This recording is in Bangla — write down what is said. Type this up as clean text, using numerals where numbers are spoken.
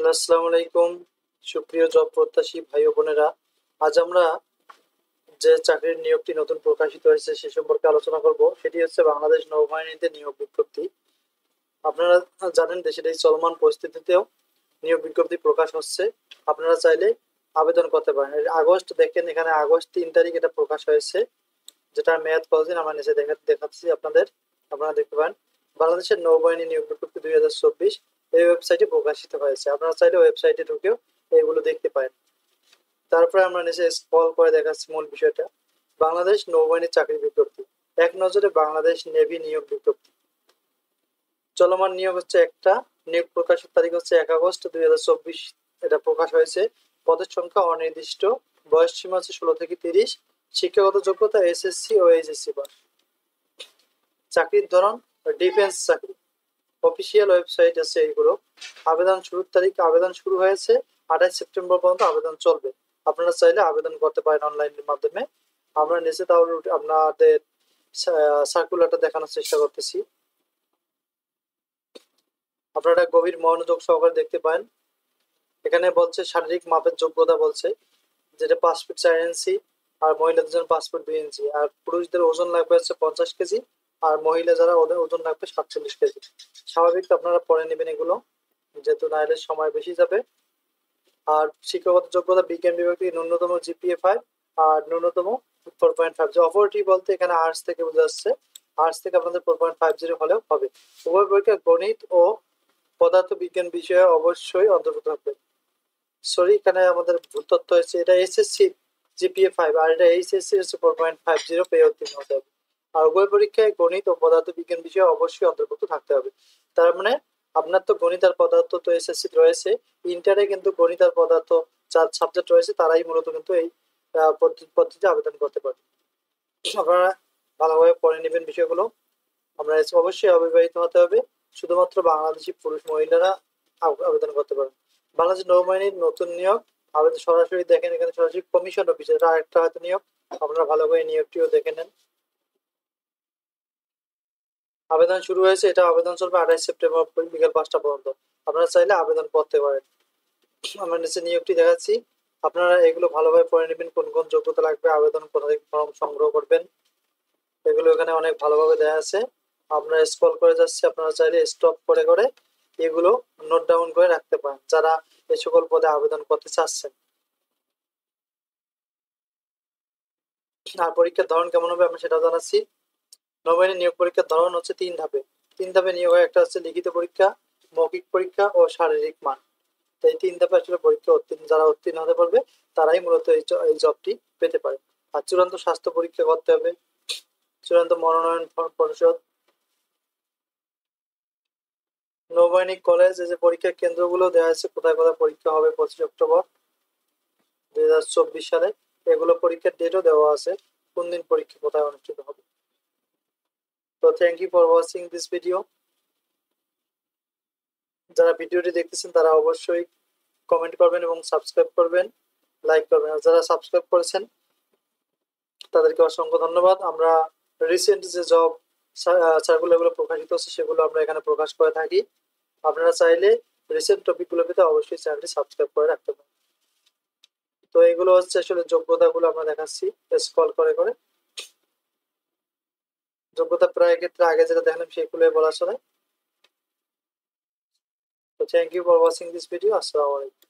হ্যালো, আসসালামু আলাইকুম। সুপ্রিয় জব প্রত্যাশী ভাই ও বোনেরা, আজ আমরা যে চাকরির নিয়োগটি নতুন প্রকাশিত হয়েছে সে সম্পর্কে আলোচনা করব। সেটি হচ্ছে বাংলাদেশ নৌবাহিনীতে নিয়োগ বিজ্ঞপ্তি। আপনারা জানেন দেশের এই চলমান পরিস্থিতিতেও নিয়োগ বিজ্ঞপ্তি প্রকাশ হচ্ছে। আপনারা চাইলে আবেদন করতে পারেন। আগস্ট দেখেন, এখানে আগস্ট 3 তারিখ এটা প্রকাশ হয়েছে, যেটা মেয়াদ কতদিন আমার নিচে দেখাচ্ছি আপনাদের। আপনারা দেখতে পারেন বাংলাদেশের নৌবাহিনী নিয়োগ বিজ্ঞপ্তি 2024 এই ওয়েবসাইটে প্রকাশিত হয়েছে। আপনারা চাইলে ওয়েবসাইটে ঢুকেও এইগুলো দেখতে পারেন। তারপরে আমরা নিচে স্ক্রল করে দেখাচ্ছি মূল বিষয়টা। বাংলাদেশ নৌবাহিনীর চাকরি বিজ্ঞপ্তি, এক নজরে বাংলাদেশ নেভি নিয়োগ বিজ্ঞপ্তি। চলমান নিয়োগ হচ্ছে একটা, নিয়োগ প্রকাশের তারিখ হচ্ছে 1 আগস্ট 2024, এটা প্রকাশ হয়েছে। পদের সংখ্যা অনির্দিষ্ট, বয়স সীমা হচ্ছে 16 থেকে 30, শিক্ষাগত যোগ্যতা এসএসসি ও এইচএসসি পাস। চাকরির ধরন ডিফেন্স চাকরি। অফিসিয়াল ওয়েবসাইট আছে এইগুলো। আবেদন শুরুর তারিখ, আবেদন শুরু হয়েছে 28 সেপ্টেম্বর পর্যন্ত আবেদন চলবে। আপনারা চাইলে আবেদন করতে পারেন অনলাইনের মাধ্যমে। আমরা নিচে তাহলে আপনাদের সার্কুলারটা দেখানোর চেষ্টা করতেছি। আপনারা গভীর মনোযোগ সহকারে দেখতে পান। এখানে বলছে শারীরিক মাপের যোগ্যতা বলছে, যেটা 5 ফিট 4 ইঞ্চি, আর মহিলাদের জন্য 5 ফুট 2 ইঞ্চি, আর পুরুষদের ওজন লাগবে হচ্ছে 50 কেজি, আর মহিলা যারা ওদের ওজন লাগবে 47 কেজি। স্বাভাবিক আপনারা পরে নেবেন এগুলো, যেহেতু নাইলে সময় বেশি যাবে। আর শিক্ষাগত যোগ্যতা বিজ্ঞান বিভাগ থেকে ন্যূনতম জিপিএ 5 আর ন্যূনতম 4.5। যে অপরটি বলতে এখানে আর্টস থেকে বোঝা যাচ্ছে, আর্টস থেকে আপনাদের 4.50 হলেও হবে। উভয় পরীক্ষা গণিত ও পদার্থ বিজ্ঞান বিষয়ে অবশ্যই অন্তর্ভুক্ত হবে। সরি, এখানে আমাদের ভুল তথ্য হয়েছে, এটা এসএসসি জিপিএ 5 আর এটা এইচএসসি হচ্ছে 4.50 পেয়ে উত্তীর্ণ হতে হবে। আর উভয় পরীক্ষায় গণিত ও পদার্থ বিজ্ঞান বিষয়ে অবশ্যই অন্তর্ভুক্ত থাকতে হবে। তার মানে আপনার তো গণিত আর পদার্থ তো এসএসসি রয়েছে, ইন্টারে কিন্তু গণিত আর পদার্থ যার সাবজেক্ট রয়েছে তারাই মূলত কিন্তু এই পদ্ধতিতে আবেদন করতে পারে। আপনারা ভালোভাবে পড়ে নেবেন বিষয়গুলো। আমরা অবশ্যই অবিবাহিত হতে হবে, শুধুমাত্র বাংলাদেশি পুরুষ মহিলারা আবেদন করতে পারেন। বাংলাদেশ নৌবাহিনীর নতুন নিয়োগ, আবেদন সরাসরি দেখেন, এখানে সরাসরি কমিশন অফিসে, এটা আরেকটা হয়তো নিয়োগ, আপনারা ভালো করে নিয়োগটিও দেখে নেন। আবেদন শুরু হয়েছে, এটা আবেদন চলবে 28 সেপ্টেম্বর বিকেল 5টা পর্যন্ত। আপনারা চাইলে আবেদন করতে পারেন। আমরা নিচে নিয়োগটি দেখাচ্ছি, আপনারা এগুলো ভালোভাবে পড়ে নেবেন, কোন কোন যোগ্যতা লাগবে, আবেদন কোথা থেকে ফর্ম সংগ্রহ করবেন, এগুলো এখানে অনেক ভালোভাবে দেওয়া আছে। আপনারা স্ক্রল করে যাচ্ছে, আপনারা চাইলে স্টপ করে করে এগুলো নোট ডাউন করে রাখতে পারেন যারা এই সকল পদে আবেদন করতে চাচ্ছেন। আর পরীক্ষার ধরন কেমন হবে আমি সেটা জানাচ্ছি। নৌবাহিনী নিয়োগ পরীক্ষার ধরন হচ্ছে 3 ধাপে। 3 ধাপে নিয়োগ হয়, একটা হচ্ছে লিখিত পরীক্ষা, মৌখিক পরীক্ষা ও শারীরিক মান। তো এই 3 ধাপে আসলে পরীক্ষা যারা উত্তীর্ণ হতে পারবে তারাই মূলত এই জবটি পেতে পারে। আর চূড়ান্ত স্বাস্থ্য পরীক্ষা করতে হবে, চূড়ান্ত মনোনয়ন পরিষদ। নৌবাহিনী কলেজ, এই যে পরীক্ষার কেন্দ্রগুলো দেওয়া আছে, কোথায় কোথায় পরীক্ষা হবে 25 অক্টোবর 2024 সালে। এগুলো পরীক্ষার ডেটও দেওয়া আছে, কোন দিন পরীক্ষা কোথায় অনুষ্ঠিত হবে। তো thank you for watching this video. যারা ভিডিওটি দেখতেছেন তারা অবশ্যই কমেন্ট করবেন এবং সাবস্ক্রাইব করবেন, লাইক করবেন। আর যারা সাবস্ক্রাইব করেছেন তাদেরকে অসংখ্য ধন্যবাদ। আমরা রিসেন্ট যে জব সার্কুলারগুলো প্রকাশিত হচ্ছে সেগুলো আমরা এখানে প্রকাশ করে থাকি। আপনারা চাইলে রিসেন্ট টপিকগুলো পেতে অবশ্যই চ্যানেলটি সাবস্ক্রাইব করে রাখতে পারেন। তো এগুলো হচ্ছে আসলে যোগ্যতাগুলো আমরা দেখাচ্ছি স্ক্রল করে করে। যোগ্যতা প্রায় ক্ষেত্রে আগে যেটা দেখলাম সেগুলোই বলা চলে। তো thank you for watching this video. আসসালামু আলাইকুম।